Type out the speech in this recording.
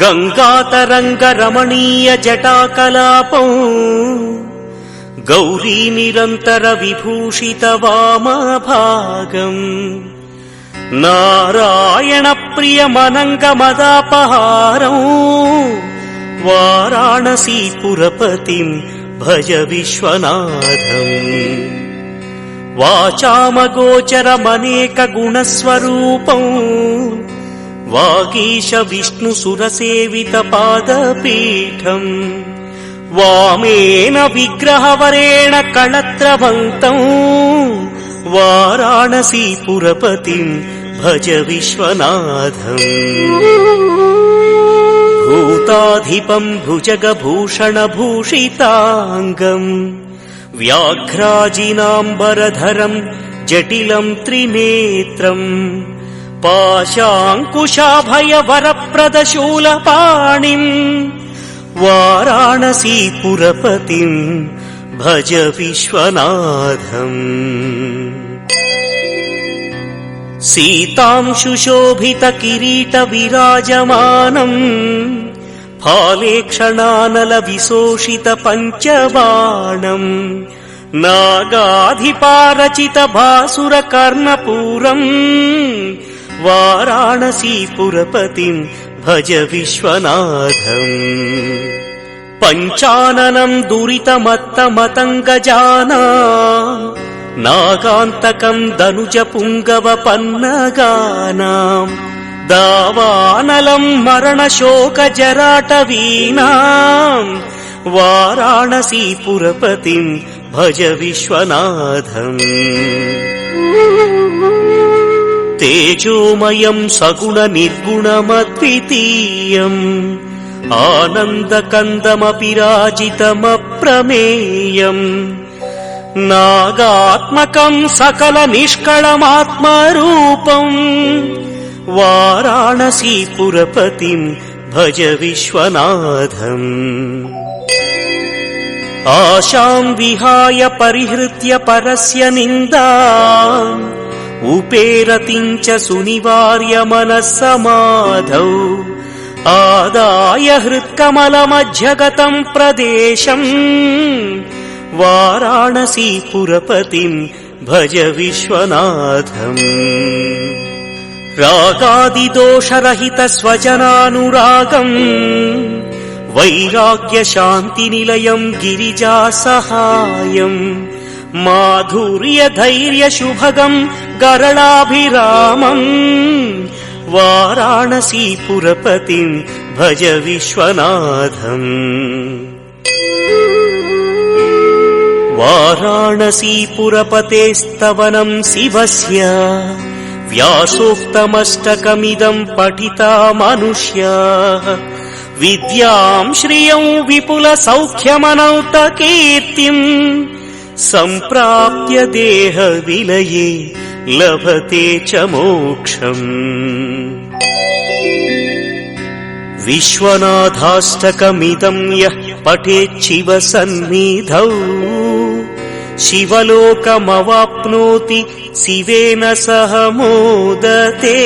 ಗಂಗಾತರಂಗರಮಣೀಯ ಜಟಾಕಲಾಪಂ ಗೌರೀ ನಿರಂತರ ವಿಭೂಷಿತ ವಾಮಭಾಗಂ ನಾರಾಯಣ ಪ್ರಿಯ ಮನಂಗ ಮದಾಪಹಾರಂ ವಾರಾಣಸೀಪುರಪತಿಂ ಭಜ ವಿಶ್ವನಾಥಂ ವಾಚಾಮಗೋಚರಮನೇಕ ಗುಣಸ್ವರೂಪಂ ವಾಗೀಶ ವಿಷ್ಣು ಸುರಸೇವಿತ ಪಾದಪೀಠಂ ವಾಮೇನ ವಿಗ್ರಹವರೇಣ ಕಳತ್ರವಂತಂ ವಾರಾಣಸೀಪುರಪತಿಂ ಭಜ ವಿಶ್ವನಾಥಂ ಭೂತಾಧಿಪಂ ಭುಜಗಭೂಷಣಭೂಷಿತಾಂಗಂ ವ್ಯಾಘ್ರಾಜಿನಾಂಬರಧರಂ ಜಟಿಲಂ ತ್ರಿನೇತ್ರಂ ಪಾಶಾಂಕುಶಾಭಯವರಪ್ರದಶೂಲಪಾಣಿಂ ವಾರಾಣಸೀಪುರಪತಿಂ ಭಜ ವಿಶ್ವನಾಥಂ ಸೀತಾಂಶುಶೋಭಿತ ಕಿರೀಟ ವಿರಾಜಮಾನಂ ಫಾಲೇಕ್ಷಣಾನಲ ವಿಶೋಷಿತ ಪಂಚಬಾಣಂ ನಾಗಾಧಿಪಾರಚಿತ ಭಾಸುರ ಕರ್ಣಪೂರಂ ವಾರಾಣಸೀಪುರಪತಿಂ ಭಜ ವಿಶ್ವನಾಥಂ ಪಂಚಾನನಂ ದುರಿತಮತ್ತಮತಂಗಜಾನಾ ನಾಗಾಂತಕಂ ಧನುಜ ಪುಂಗವ ಪನ್ನಗಾನಾಂ ದಾವಾನಲಂ ಮರಣ ಶೋಕ ಜರಾಟವೀನಾಂ ವಾರಾಣಸೀಪುರಪತಿಂ ಭಜ ವಿಶ್ವನಾಥಂ ತೇಜೋಮಯಂ ಸಗುಣ ನಿರ್ಗುಣಮದ್ವಿತೀಯಂ ಆನಂದಕಂದಮಪಿರಾಜಿತಮಪ್ರಮೇಯಂ ನಾಗಾತ್ಮಕಂ ಸಕಲ ನಿಷ್ಕಳಮಾತ್ಮರೂಪಂ ವಾರಾಣಸೀಪುರಪತಿಂ ಭಜ ವಿಶ್ವನಾಥಂ ಆಶಾಂ ವಿಹಾಯ ಪರಿಹೃತ್ಯ ಪರಸ್ಯ ನಿಂದಾಂ ಉಪೇರತಿಂಚ ಸುನಿವಾರ್ಯ ಮನಸ್ಸಮಾಧೌ ಆದಾಯ ಹೃತ್ಕಮಲಮಧ್ಯಗತಂ ಪ್ರದೇಶಂ ವಾರಾಣಸೀಪುರಪತಿಂ ಭಜ ವಿಶ್ವನಾಥಂ ರಾಗಾದಿದೋಷರಹಿತ ಸ್ವಜನಾನುರಾಗಂ ವೈರಾಗ್ಯ ಶಾಂತಿನಿಲಯಂ ಗಿರಿಜಾಸಹಾಯಂ ಮಾಧುರ್ಯ ಧೈರ್ಯ ಶುಭಗಂ ಗರಳಾಭಿರಾಮಂ ವಾರಾಣಸೀಪುರಪತಿಂ ಭಜ ವಿಶ್ವನಾಥಂ ವಾರಾಣಸೀಪುರಪತೇಸ್ತವನಂ ಶಿವಸ್ಯ ವ್ಯಾಸೋಕ್ತಮಷ್ಟಕಮಿದಂ ಪಠಿತಾ ಮನುಷ್ಯಾಃ ವಿದ್ಯಾಂ ಶ್ರಿಯಂ ವಿಪುಲ ಸೌಖ್ಯಮನೌತ ಕೀರ್ತಿಂ ಸಂಪ್ರಾಪ್ಯ ದೇಹ ವಿಲಯೇ ಲಭತೆ ಚ ಮೋಕ್ಷಂ ವಿಶ್ವನಾಥಾಷ್ಟಕಮಿದಂ ಯಃ ಪಠೇಚ್ಛಿವ ಸನ್ನಿಧೌ ಶಿವಲೋಕಮವಾಪ್ನೋತಿ ಶಿವೇನ ಸಹ ಮೋದತೆ।